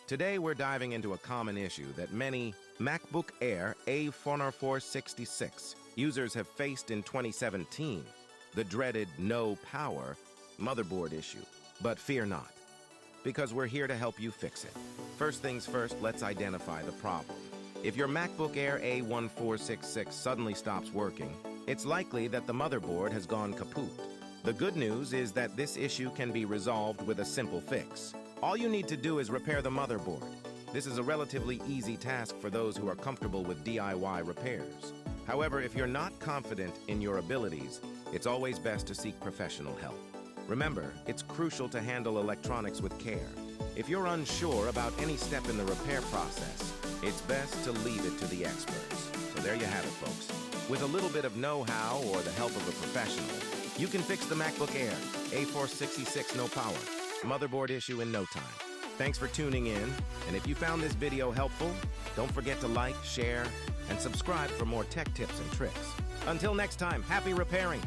Today we're diving into a common issue that many MacBook Air A1466 users have faced in 2017, the dreaded no power motherboard issue. But fear not, because we're here to help you fix it. First things first, let's identify the problem. If your MacBook Air A1466 suddenly stops working, it's likely that the motherboard has gone kaput. The good news is that this issue can be resolved with a simple fix. All you need to do is repair the motherboard. This is a relatively easy task for those who are comfortable with DIY repairs. However, if you're not confident in your abilities, it's always best to seek professional help. Remember, it's crucial to handle electronics with care. If you're unsure about any step in the repair process, it's best to leave it to the experts. So there you have it, folks. With a little bit of know-how or the help of a professional, you can fix the MacBook Air A1466 no power motherboard issue in no time. Thanks for tuning in, and if you found this video helpful, don't forget to like, share, and subscribe for more tech tips and tricks. Until next time, happy repairing!